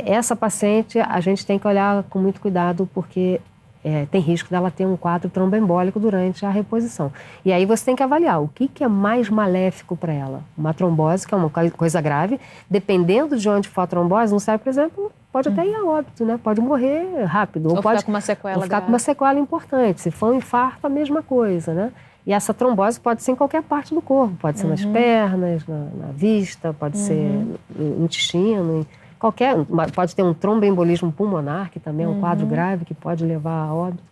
essa paciente a gente tem que olhar com muito cuidado porque tem risco dela ter um quadro tromboembólico durante a reposição. E aí você tem que avaliar o que é mais maléfico para ela. Uma trombose, que é uma coisa grave, dependendo de onde for a trombose, no cérebro, por exemplo, pode até ir a óbito, né? Pode morrer rápido. Ou pode ficar com uma sequela ficar com uma sequela importante. Se for um infarto, a mesma coisa, né? E essa trombose pode ser em qualquer parte do corpo. Pode ser nas pernas, na vista, pode ser no intestino, pode ter um tromboembolismo pulmonar, que também é um quadro grave que pode levar a óbito.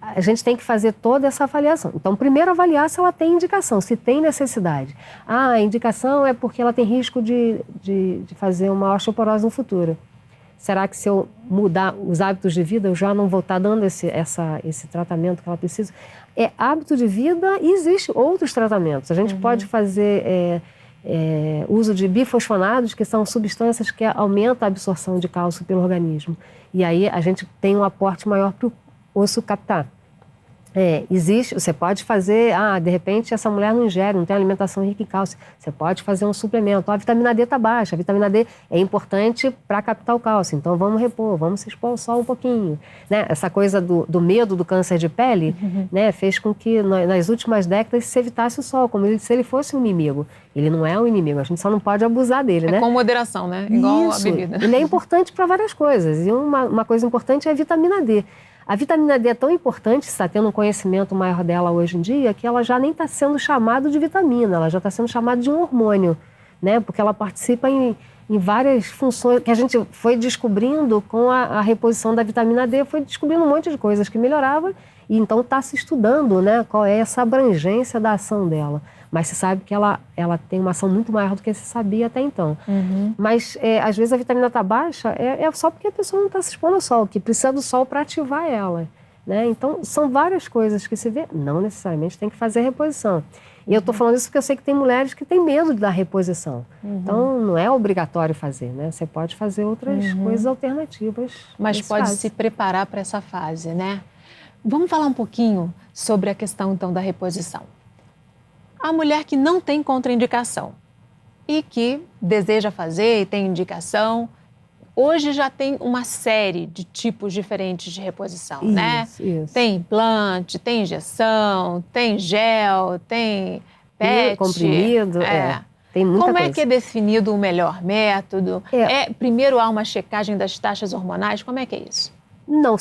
A gente tem que fazer toda essa avaliação. Então, primeiro avaliar se ela tem indicação, se tem necessidade. A indicação é porque ela tem risco de fazer uma osteoporose no futuro. Será que se eu mudar os hábitos de vida, eu já não vou estar dando esse tratamento que ela precisa? Hábito de vida e existem outros tratamentos. A gente pode fazer... uso de bifosfonados, que são substâncias que aumentam a absorção de cálcio pelo organismo. E aí a gente tem um aporte maior para o osso captar. Você pode fazer, de repente essa mulher não ingere, não tem alimentação rica em cálcio, você pode fazer um suplemento, a vitamina D está baixa, a vitamina D é importante para captar o cálcio, então vamos repor, vamos se expor ao sol um pouquinho. Né? Essa coisa do medo do câncer de pele né, fez com que nas últimas décadas se evitasse o sol, como se ele fosse um inimigo. Ele não é um inimigo, a gente só não pode abusar dele, né? Com moderação, né? Igual a bebida. Ele é importante para várias coisas, e uma coisa importante é a vitamina D. A vitamina D é tão importante, está tendo um conhecimento maior dela hoje em dia, que ela já nem está sendo chamada de vitamina, ela já está sendo chamada de um hormônio, né? Porque ela participa em várias funções que a gente foi descobrindo com a reposição da vitamina D, foi descobrindo um monte de coisas que melhorava, e então está se estudando, né, qual é essa abrangência da ação dela. Mas se sabe que ela tem uma ação muito maior do que se sabia até então. Mas, às vezes, a vitamina está baixa só porque a pessoa não está se expondo ao sol, que precisa do sol para ativar ela. Né? Então, são várias coisas que se vê. Não necessariamente tem que fazer reposição. E eu estou falando isso porque eu sei que tem mulheres que têm medo da reposição. Então, não é obrigatório fazer, né? Você pode fazer outras coisas alternativas. Mas pode se preparar para essa fase, né? Vamos falar um pouquinho sobre a questão, então, da reposição. A mulher que não tem contraindicação e que deseja fazer e tem indicação, hoje já tem uma série de tipos diferentes de reposição, né? Isso. Tem implante, tem injeção, tem gel, tem PET. Comprimido, tem muita Como coisa. é que é definido o melhor método? Primeiro há uma checagem das taxas hormonais, como é que é isso? Não,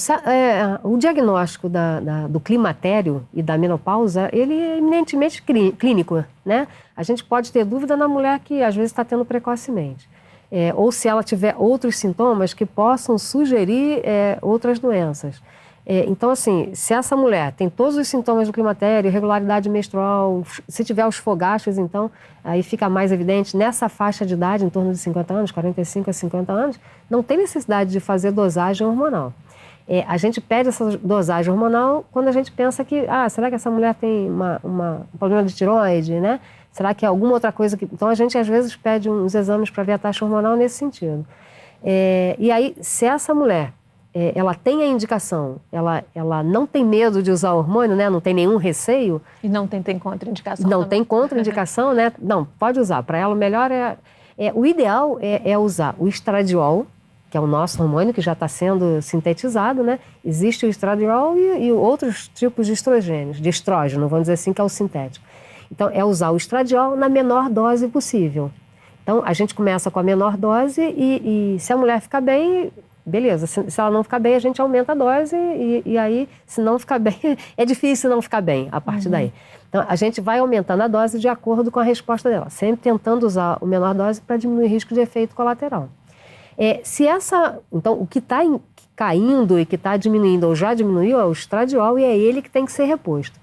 o diagnóstico do climatério e da menopausa, ele é eminentemente clínico, né? A gente pode ter dúvida na mulher que às vezes está tendo precocemente. Ou se ela tiver outros sintomas que possam sugerir outras doenças. Então, assim, se essa mulher tem todos os sintomas do climatério, irregularidade menstrual, se tiver os fogachos, então, aí fica mais evidente, nessa faixa de idade, em torno de 50 anos, 45 a 50 anos, não tem necessidade de fazer dosagem hormonal. A gente pede essa dosagem hormonal quando a gente pensa que, será que essa mulher tem um problema de tiroide, né? Será que é alguma outra coisa que... Então, a gente, às vezes, pede uns exames para ver a taxa hormonal nesse sentido. E aí, se essa mulher... ela tem a indicação, ela não tem medo de usar hormônio, né? Não tem nenhum receio. E não tem contraindicação Não também. tem contraindicação, né? Não, pode usar. Para ela, o melhor o ideal é usar o estradiol, que é o nosso hormônio que já está sendo sintetizado, né? Existe o estradiol e outros tipos de estrogênios, de estrógeno, vamos dizer assim, que é o sintético. Então, é usar o estradiol na menor dose possível. Então, a gente começa com a menor dose e se a mulher ficar bem... Beleza, se ela não ficar bem, a gente aumenta a dose e aí, se não ficar bem, é difícil não ficar bem a partir daí. Então, a gente vai aumentando a dose de acordo com a resposta dela, sempre tentando usar a menor dose para diminuir o risco de efeito colateral. Então, o que está caindo e que está diminuindo ou já diminuiu é o estradiol e é ele que tem que ser reposto.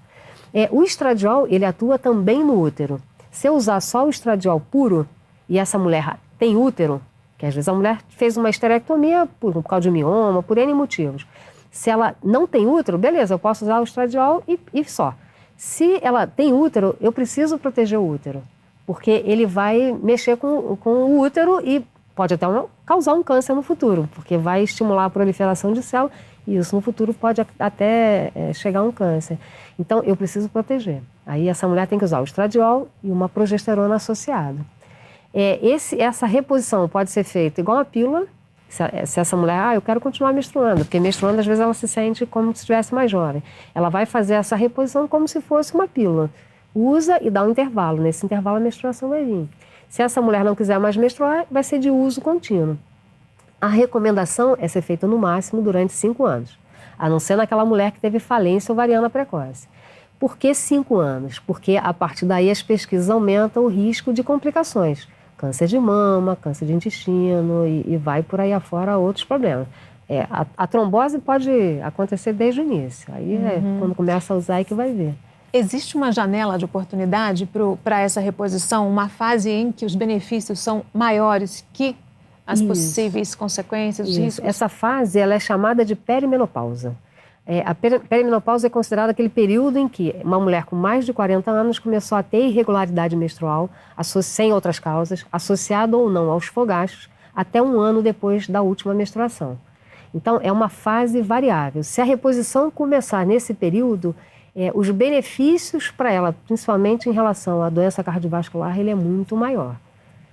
O estradiol, ele atua também no útero. Se eu usar só o estradiol puro e essa mulher tem útero, que às vezes a mulher fez uma esterectomia por causa de mioma, por N motivos. Se ela não tem útero, beleza, eu posso usar o estradiol e só. Se ela tem útero, eu preciso proteger o útero, porque ele vai mexer com o útero e pode até causar um câncer no futuro, porque vai estimular a proliferação de células e isso no futuro pode até chegar a um câncer. Então, eu preciso proteger. Aí essa mulher tem que usar o estradiol e uma progesterona associada. Essa reposição pode ser feita igual a pílula, se essa mulher, eu quero continuar menstruando, porque menstruando às vezes ela se sente como se estivesse mais jovem. Ela vai fazer essa reposição como se fosse uma pílula. Usa e dá um intervalo, nesse intervalo a menstruação vai vir. Se essa mulher não quiser mais menstruar, vai ser de uso contínuo. A recomendação é ser feita no máximo durante 5 anos, a não ser naquela mulher que teve falência ovariana precoce. Por que 5 anos? Porque a partir daí as pesquisas aumentam o risco de complicações. Câncer de mama, câncer de intestino e vai por aí afora outros problemas. A trombose pode acontecer desde o início. Aí quando começa a usar é que vai ver. Existe uma janela de oportunidade para essa reposição, uma fase em que os benefícios são maiores que as possíveis consequências, os riscos? Essa fase ela é chamada de perimenopausa. A perimenopausa é considerada aquele período em que uma mulher com mais de 40 anos começou a ter irregularidade menstrual, sem outras causas, associada ou não aos fogachos, até 1 ano depois da última menstruação. Então, é uma fase variável. Se a reposição começar nesse período, os benefícios para ela, principalmente em relação à doença cardiovascular, ele é muito maior.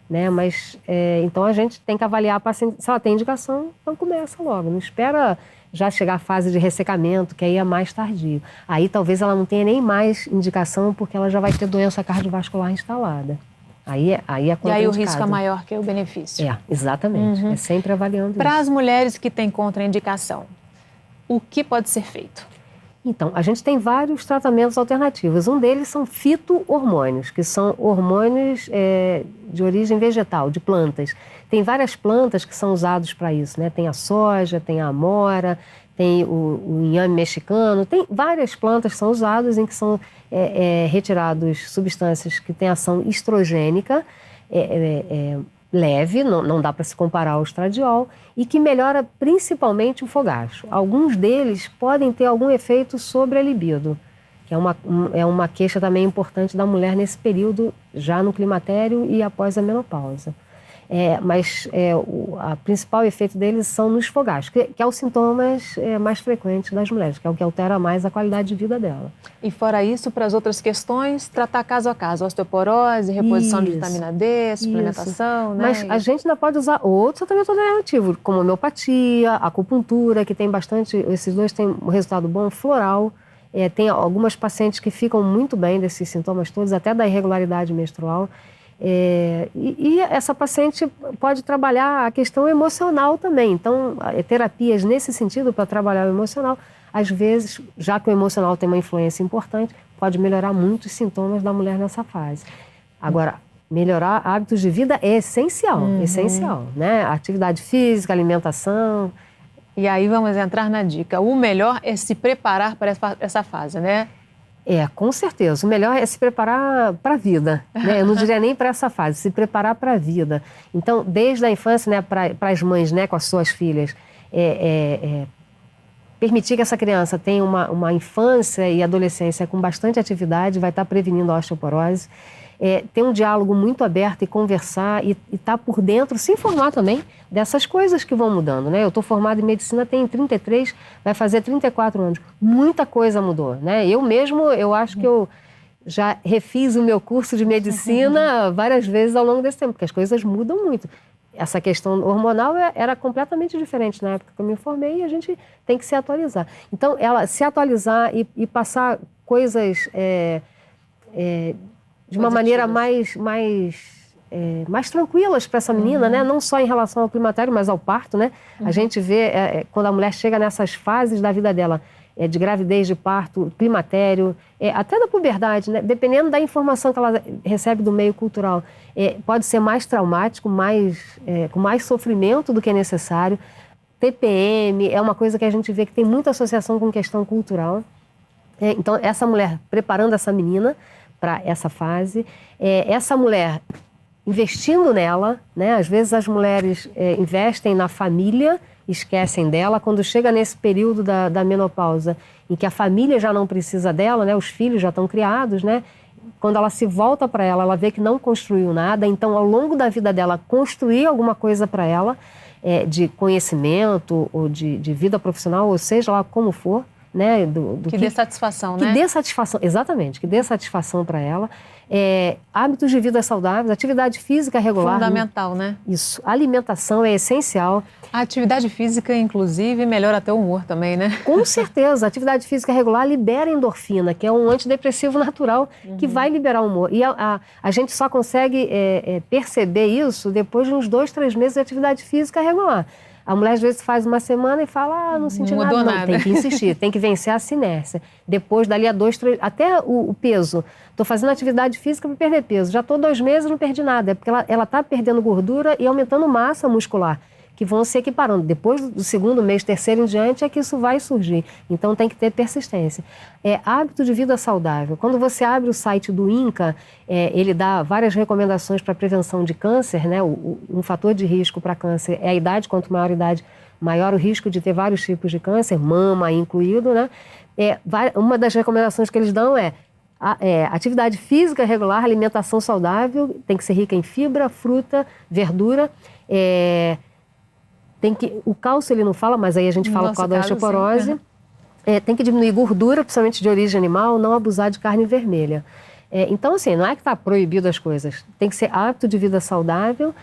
Né? Mas, então, a gente tem que avaliar a paciente. Se ela tem indicação, então começa logo. Não espera já chegar à fase de ressecamento, que aí é mais tardio. Aí talvez ela não tenha nem mais indicação, porque ela já vai ter doença cardiovascular instalada. Aí é E aí o risco é maior que o benefício. Exatamente. É sempre avaliando isso. Para as mulheres que têm contraindicação, o que pode ser feito? Então, a gente tem vários tratamentos alternativos. Um deles são fito-hormônios, que são hormônios de origem vegetal, de plantas. Tem várias plantas que são usadas para isso, né? Tem a soja, tem a amora, tem o inhame mexicano, tem várias plantas que são usadas em que são retiradas substâncias que têm ação estrogênica, leve, não dá para se comparar ao estradiol, e que melhora principalmente o fogacho. Alguns deles podem ter algum efeito sobre a libido, que é uma queixa também importante da mulher nesse período, já no climatério e após a menopausa. Mas o principal efeito deles são nos fogachos, que é os sintomas mais frequentes das mulheres, que é o que altera mais a qualidade de vida dela. E fora isso, para as outras questões, tratar caso a caso, osteoporose, reposição de vitamina D, suplementação, né? Mas a gente ainda pode usar outro tratamento alternativo, como homeopatia, acupuntura, que tem bastante, esses dois têm um resultado bom, floral. Tem algumas pacientes que ficam muito bem desses sintomas todos, até da irregularidade menstrual. E essa paciente pode trabalhar a questão emocional também. Então, terapias nesse sentido para trabalhar o emocional, às vezes, já que o emocional tem uma influência importante, pode melhorar muito os sintomas da mulher nessa fase. Agora, melhorar hábitos de vida é essencial, essencial, né? Atividade física, alimentação, E aí vamos entrar na dica. O melhor é se preparar para essa fase, né? Com certeza. O melhor é se preparar para a vida, né? Eu não diria nem para essa fase, se preparar para a vida. Então, desde a infância, né, para as mães, né, com as suas filhas, permitir que essa criança tenha uma infância e adolescência com bastante atividade, vai estar prevenindo a osteoporose. Ter um diálogo muito aberto e conversar e estar por dentro, se informar também dessas coisas que vão mudando, né? Eu estou formada em medicina, tenho 33, vai fazer 34 anos. Muita coisa mudou, né? Eu acho que eu já refiz o meu curso de medicina várias vezes ao longo desse tempo, porque as coisas mudam muito. Essa questão hormonal era completamente diferente na época que eu me formei e a gente tem que se atualizar. Então, ela se atualizar e passar coisas de uma maneira mais tranquilas para essa menina, né? Não só em relação ao climatério, mas ao parto, né? A gente vê quando a mulher chega nessas fases da vida dela, de gravidez, de parto, climatério, até da puberdade, né? Dependendo da informação que ela recebe do meio cultural, pode ser mais traumático, com mais sofrimento do que é necessário. TPM é uma coisa que a gente vê que tem muita associação com questão cultural. Então, essa mulher preparando essa menina para essa fase, essa mulher investindo nela, né? Às vezes as mulheres investem na família, esquecem dela. Quando chega nesse período da menopausa, em que a família já não precisa dela, né? Os filhos já estão criados, né? Quando ela se volta para ela vê que não construiu nada. Então, ao longo da vida dela, construir alguma coisa para ela, de conhecimento ou de vida profissional, ou seja lá como for, né? Que dê satisfação, né? Que dê satisfação, exatamente, que dê satisfação para ela. Hábitos de vida saudáveis, atividade física regular. Fundamental, né? Isso. A alimentação é essencial. A atividade física, inclusive, melhora até o humor também, né? Com certeza. A atividade física regular libera endorfina, que é um antidepressivo natural que vai liberar o humor. E a gente só consegue perceber isso depois de uns 2, 3 meses de atividade física regular. A mulher às vezes faz uma semana e fala, não senti nada. Não, tem que insistir, tem que vencer a sinércia. Depois, dali a 2, 3, até o peso. Estou fazendo atividade física para perder peso. Já estou 2 meses e não perdi nada. É porque ela está perdendo gordura e aumentando massa muscular, que vão se equiparando. Depois do 2º mês, 3º em diante, é que isso vai surgir. Então, tem que ter persistência. Hábito de vida saudável. Quando você abre o site do INCA, ele dá várias recomendações para prevenção de câncer, né? Um fator de risco para câncer é a idade. Quanto maior a idade, maior o risco de ter vários tipos de câncer, mama incluído, né? Uma das recomendações que eles dão atividade física regular, alimentação saudável, tem que ser rica em fibra, fruta, verdura, o cálcio ele não fala, mas aí a gente fala por causa da osteoporose. Tem que diminuir gordura, principalmente de origem animal, não abusar de carne vermelha. Então, assim, não é que está proibido as coisas. Tem que ser hábito de vida saudável.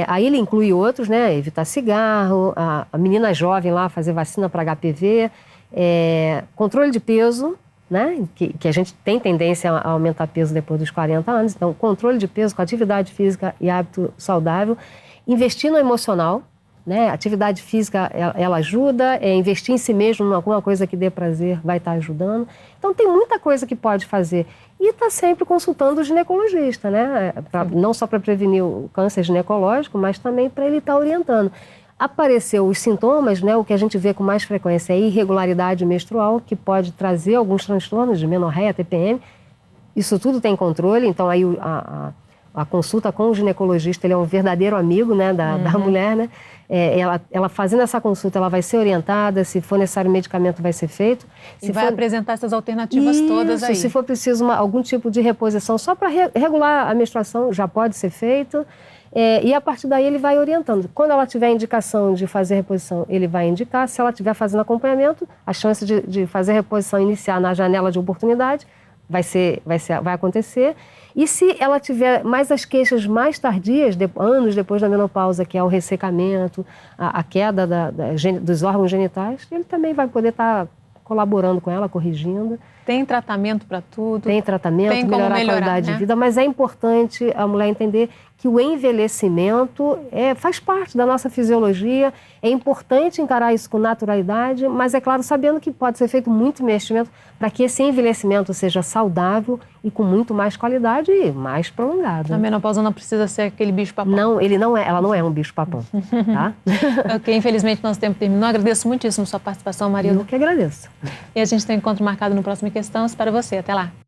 Aí ele inclui outros, né? Evitar cigarro, a menina jovem lá fazer vacina para HPV, controle de peso, né? Que a gente tem tendência a aumentar peso depois dos 40 anos. Então, controle de peso com atividade física e hábito saudável. Investir no emocional, né? Atividade física, ela ajuda. Investir em si mesmo, em alguma coisa que dê prazer, vai estar ajudando. Então, tem muita coisa que pode fazer. E está sempre consultando o ginecologista, né? Não só para prevenir o câncer ginecológico, mas também para ele estar orientando. Apareceu os sintomas, né? O que a gente vê com mais frequência é irregularidade menstrual, que pode trazer alguns transtornos de menorreia, TPM. Isso tudo tem controle, então aí a consulta com o ginecologista, ele é um verdadeiro amigo, né, da mulher, né? Ela fazendo essa consulta, ela vai ser orientada, se for necessário medicamento vai ser feito. E vai apresentar essas alternativas todas aí. Se for preciso algum tipo de reposição só para regular a menstruação, já pode ser feito. E a partir daí ele vai orientando. Quando ela tiver indicação de fazer reposição, ele vai indicar. Se ela estiver fazendo acompanhamento, a chance de fazer reposição iniciar na janela de oportunidade vai acontecer. E se ela tiver mais as queixas mais tardias, anos depois da menopausa, que é o ressecamento, a queda dos órgãos genitais, ele também vai poder estar colaborando com ela, corrigindo. Tem tratamento para tudo? Tem tratamento, tem como melhorar a qualidade, né, de vida, mas é importante a mulher entender que o envelhecimento faz parte da nossa fisiologia, é importante encarar isso com naturalidade, mas é claro, sabendo que pode ser feito muito investimento para que esse envelhecimento seja saudável e com muito mais qualidade e mais prolongado. A menopausa não precisa ser aquele bicho-papão. Não, ela não é um bicho-papão, tá? Ok, infelizmente nosso tempo terminou. Agradeço muitíssimo sua participação, Marilda. Eu que agradeço. E a gente tem um encontro marcado no próximo Questão. Espero você. Até lá.